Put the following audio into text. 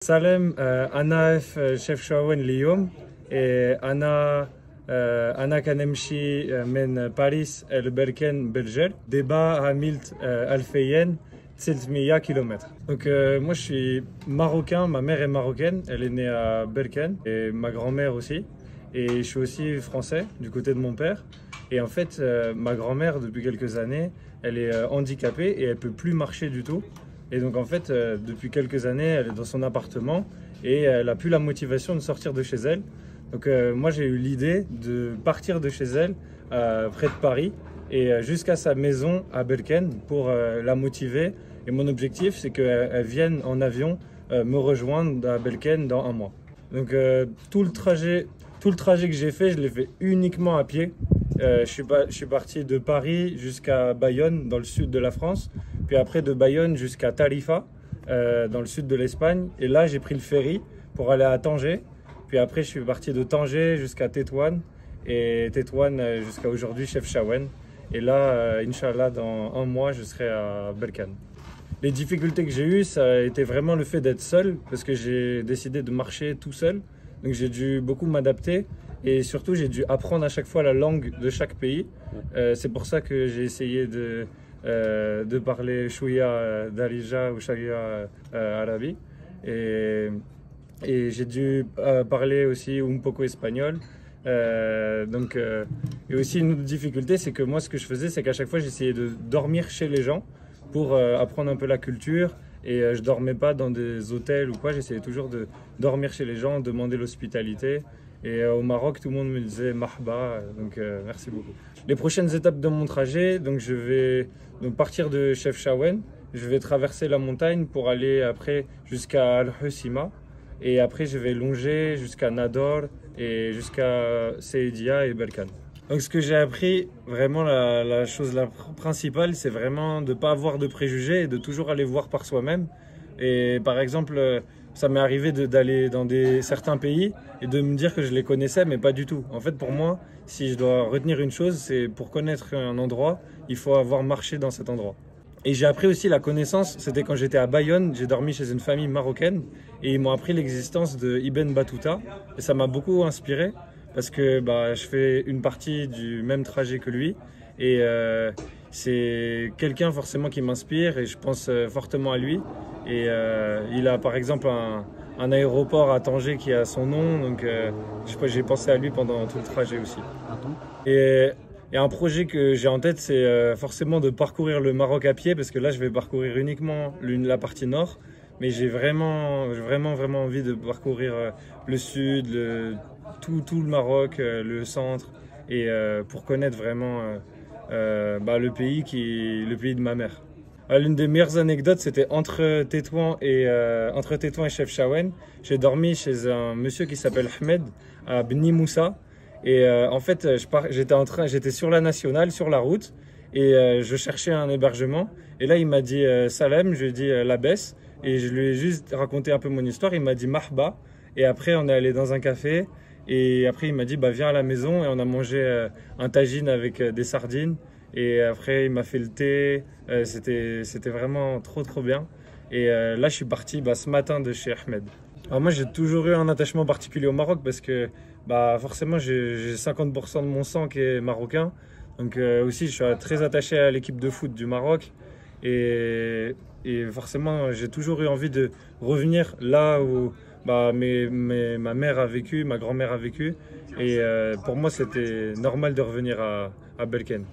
سلام أنا في شيف شاون اليوم أنا كنمشي من باريس لبركان بلجير دابا عملت 2300 km. Donc moi je suis marocain, ma mère est marocaine, elle est née à Berkane et ma grand-mère aussi. Et je suis aussi français du côté de mon père. Et en fait ma grand-mère depuis quelques années, elle est handicapée et elle peut plus marcher du tout. Et donc en fait, depuis quelques années, elle est dans son appartement et elle n'a plus la motivation de sortir de chez elle. Donc moi j'ai eu l'idée de partir de chez elle, près de Paris, et jusqu'à sa maison à Berkane pour la motiver. Et mon objectif c'est qu'elle vienne en avion me rejoindre à Berkane dans un mois. Donc tout le trajet que j'ai fait, je l'ai fait uniquement à pied. Je suis parti de Paris jusqu'à Bayonne dans le sud de la France. Puis après de Bayonne jusqu'à Tarifa, dans le sud de l'Espagne. Et là, j'ai pris le ferry pour aller à Tanger. Puis après, je suis parti de Tanger jusqu'à Tétouan. Et Tétouan jusqu'à aujourd'hui, Chefchaouen. Et là, Inch'Allah, dans un mois, je serai à Berkane. Les difficultés que j'ai eues, ça a été vraiment le fait d'être seul. Parce que j'ai décidé de marcher tout seul. Donc j'ai dû beaucoup m'adapter. Et surtout, j'ai dû apprendre à chaque fois la langue de chaque pays. C'est pour ça que j'ai essayé de parler chouïa darija ou chouïa arabi. Et j'ai dû parler aussi un poco espagnol. Et aussi une autre difficulté, c'est que moi ce que je faisais, c'est qu'à chaque fois j'essayais de dormir chez les gens pour apprendre un peu la culture. Et je dormais pas dans des hôtels ou quoi, j'essayais toujours de dormir chez les gens, demander l'hospitalité. Et au Maroc, tout le monde me disait mahba, donc merci beaucoup. Les prochaines étapes de mon trajet, donc je vais partir de Chefchaouen, je vais traverser la montagne pour aller après jusqu'à Al-Husima. Et après, je vais longer jusqu'à Nador et jusqu'à Seydia et Berkane. Donc ce que j'ai appris, vraiment la chose la principale, c'est vraiment de ne pas avoir de préjugés et de toujours aller voir par soi-même. Et par exemple, ça m'est arrivé d'aller dans certains pays et de me dire que je les connaissais, mais pas du tout. En fait, pour moi, si je dois retenir une chose, c'est pour connaître un endroit, il faut avoir marché dans cet endroit. Et j'ai appris aussi la connaissance, c'était quand j'étais à Bayonne, j'ai dormi chez une famille marocaine et ils m'ont appris l'existence de Ibn Battuta. Et ça m'a beaucoup inspiré parce que je fais une partie du même trajet que lui. Et c'est quelqu'un forcément qui m'inspire et je pense fortement à lui. Et il a par exemple un aéroport à Tanger qui a son nom, donc j'ai pensé à lui pendant tout le trajet aussi. Et un projet que j'ai en tête, c'est forcément de parcourir le Maroc à pied, parce que là je vais parcourir uniquement la partie nord, mais j'ai vraiment envie de parcourir le sud, tout le Maroc, le centre, et pour connaître vraiment le pays le pays de ma mère. L'une des meilleures anecdotes, c'était entre Tétouan et Chefchaouen. J'ai dormi chez un monsieur qui s'appelle Ahmed à Bni Moussa. Et en fait, j'étais sur la nationale, sur la route, et je cherchais un hébergement. Et là, il m'a dit Salem, je lui ai dit la baisse, et je lui ai juste raconté un peu mon histoire. Il m'a dit mahba, et après, on est allé dans un café, et après, il m'a dit viens à la maison, et on a mangé un tagine avec des sardines. Et après, il m'a fait le thé. C'était vraiment trop bien. Et là, je suis parti ce matin de chez Ahmed. Alors moi, j'ai toujours eu un attachement particulier au Maroc parce que forcément, j'ai 50% de mon sang qui est marocain. Donc aussi, je suis très attaché à l'équipe de foot du Maroc. Et forcément, j'ai toujours eu envie de revenir là où ma mère a vécu, ma grand-mère a vécu. Et pour moi, c'était normal de revenir à Berkane.